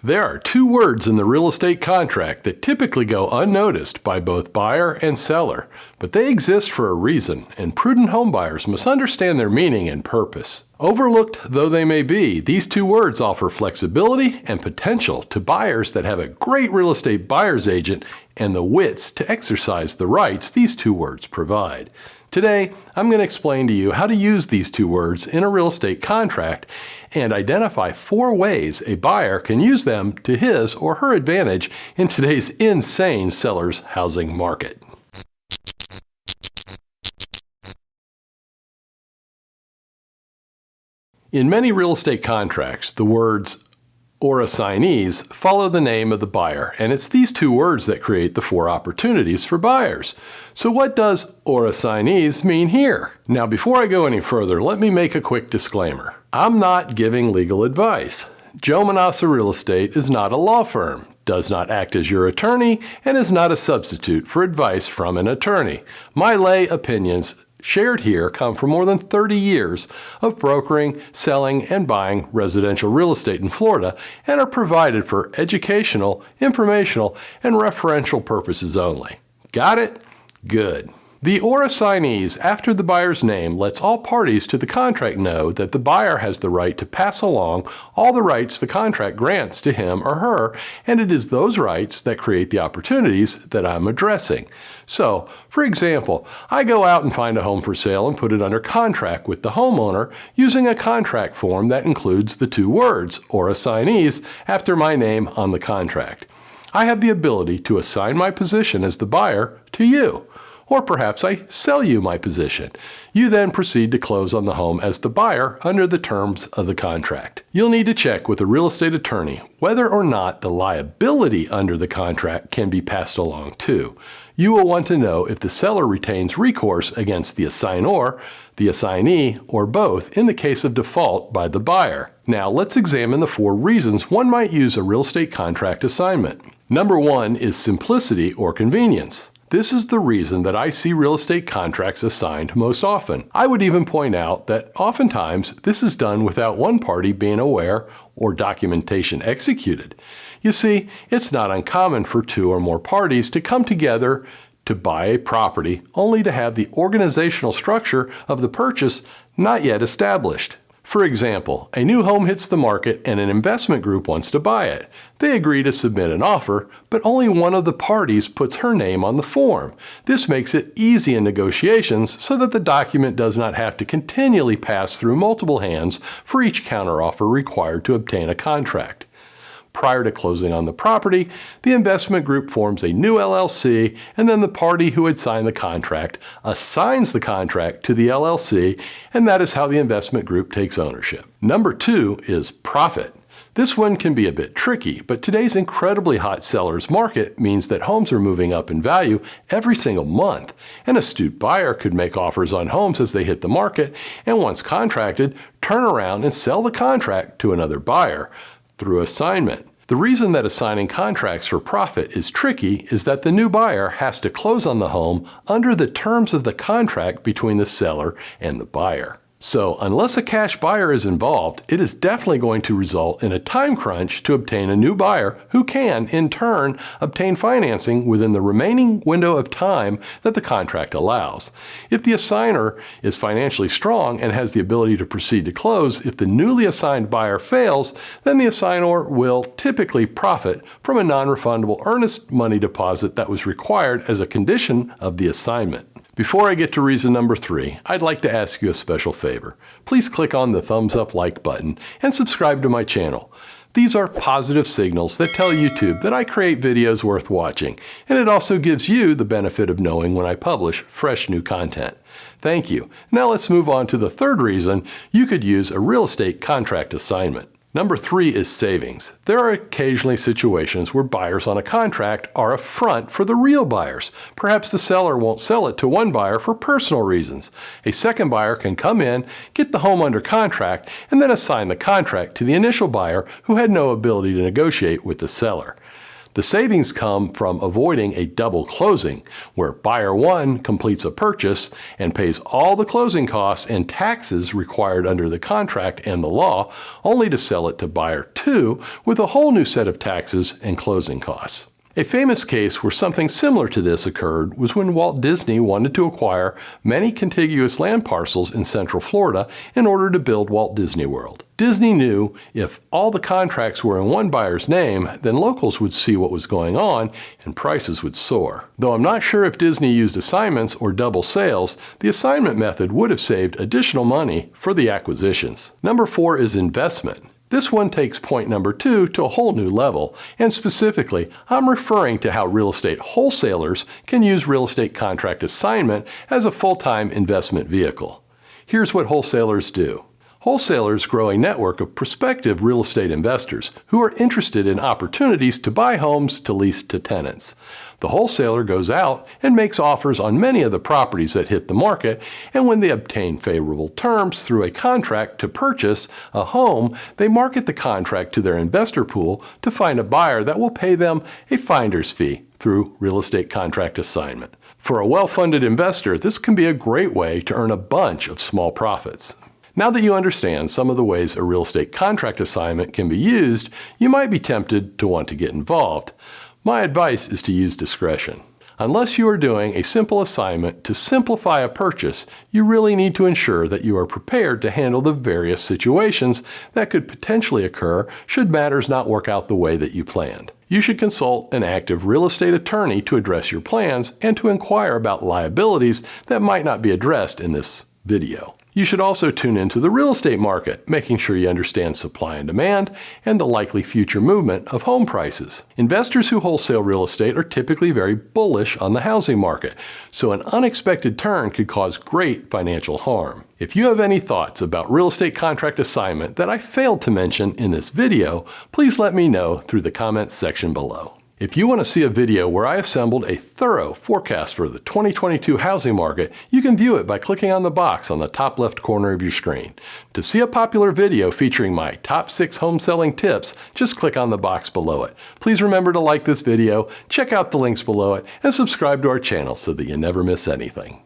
There are two words in the real estate contract that typically go unnoticed by both buyer and seller, but they exist for a reason, and prudent homebuyers must understand their meaning and purpose. Overlooked though they may be, these two words offer flexibility and potential to buyers that have a great real estate buyer's agent and the wits to exercise the rights these two words provide. Today, I'm going to explain to you how to use these two words in a real estate contract and identify 4 ways a buyer can use them to his or her advantage in today's insane seller's housing market. In many real estate contracts, the words or assignees follow the name of the buyer, and it's these two words that create the 4 opportunities for buyers. So what does or assignees mean here? Now, before I go any further, let me make a quick disclaimer. I'm not giving legal advice. Joe Manassa Real Estate is not a law firm, does not act as your attorney, and is not a substitute for advice from an attorney. My lay opinions shared here come from more than 30 years of brokering, selling, and buying residential real estate in Florida and are provided for educational, informational, and referential purposes only. Got it? Good. The or assignees after the buyer's name lets all parties to the contract know that the buyer has the right to pass along all the rights the contract grants to him or her, and it is those rights that create the opportunities that I'm addressing. So, for example, I go out and find a home for sale and put it under contract with the homeowner using a contract form that includes the 2 words, or assignees, after my name on the contract. I have the ability to assign my position as the buyer to you. Or perhaps I sell you my position. You then proceed to close on the home as the buyer under the terms of the contract. You'll need to check with a real estate attorney whether or not the liability under the contract can be passed along too. You will want to know if the seller retains recourse against the assignor, the assignee, or both in the case of default by the buyer. Now let's examine the 4 reasons one might use a real estate contract assignment. Number 1 is simplicity or convenience. This is the reason that I see real estate contracts assigned most often. I would even point out that oftentimes this is done without one party being aware or documentation executed. You see, it's not uncommon for 2 or more parties to come together to buy a property only to have the organizational structure of the purchase not yet established. For example, a new home hits the market and an investment group wants to buy it. They agree to submit an offer, but only one of the parties puts her name on the form. This makes it easy in negotiations so that the document does not have to continually pass through multiple hands for each counteroffer required to obtain a contract. Prior to closing on the property, the investment group forms a new LLC, and then the party who had signed the contract assigns the contract to the LLC, and that is how the investment group takes ownership. Number 2 is profit. This one can be a bit tricky, but today's incredibly hot seller's market means that homes are moving up in value every single month. An astute buyer could make offers on homes as they hit the market, and once contracted, turn around and sell the contract to another buyer through assignment. The reason that assigning contracts for profit is tricky is that the new buyer has to close on the home under the terms of the contract between the seller and the buyer. So unless a cash buyer is involved, it is definitely going to result in a time crunch to obtain a new buyer who can, in turn, obtain financing within the remaining window of time that the contract allows. If the assigner is financially strong and has the ability to proceed to close, if the newly assigned buyer fails, then the assigner will typically profit from a non-refundable earnest money deposit that was required as a condition of the assignment. Before I get to reason number 3, I'd like to ask you a special favor. Please click on the thumbs up like button and subscribe to my channel. These are positive signals that tell YouTube that I create videos worth watching, and it also gives you the benefit of knowing when I publish fresh new content. Thank you. Now let's move on to the 3rd reason you could use a real estate contract assignment. Number 3 is savings. There are occasionally situations where buyers on a contract are a front for the real buyers. Perhaps the seller won't sell it to one buyer for personal reasons. A second buyer can come in, get the home under contract, and then assign the contract to the initial buyer who had no ability to negotiate with the seller. The savings come from avoiding a double closing, where buyer 1 completes a purchase and pays all the closing costs and taxes required under the contract and the law, only to sell it to buyer 2 with a whole new set of taxes and closing costs. A famous case where something similar to this occurred was when Walt Disney wanted to acquire many contiguous land parcels in Central Florida in order to build Walt Disney World. Disney knew if all the contracts were in one buyer's name, then locals would see what was going on and prices would soar. Though I'm not sure if Disney used assignments or double sales, the assignment method would have saved additional money for the acquisitions. Number 4 is investment. This one takes point number 2 to a whole new level, and specifically, I'm referring to how real estate wholesalers can use real estate contract assignment as a full-time investment vehicle. Here's what wholesalers do. Wholesalers grow a network of prospective real estate investors who are interested in opportunities to buy homes to lease to tenants. The wholesaler goes out and makes offers on many of the properties that hit the market, and when they obtain favorable terms through a contract to purchase a home, they market the contract to their investor pool to find a buyer that will pay them a finder's fee through real estate contract assignment. For a well-funded investor, this can be a great way to earn a bunch of small profits. Now that you understand some of the ways a real estate contract assignment can be used, you might be tempted to want to get involved. My advice is to use discretion. Unless you are doing a simple assignment to simplify a purchase, you really need to ensure that you are prepared to handle the various situations that could potentially occur should matters not work out the way that you planned. You should consult an active real estate attorney to address your plans and to inquire about liabilities that might not be addressed in this video. You should also tune into the real estate market, making sure you understand supply and demand and the likely future movement of home prices. Investors who wholesale real estate are typically very bullish on the housing market, so an unexpected turn could cause great financial harm. If you have any thoughts about real estate contract assignment that I failed to mention in this video, please let me know through the comments section below. If you want to see a video where I assembled a thorough forecast for the 2022 housing market, you can view it by clicking on the box on the top left corner of your screen. To see a popular video featuring my top 6 home selling tips, just click on the box below it. Please remember to like this video, check out the links below it, and subscribe to our channel so that you never miss anything.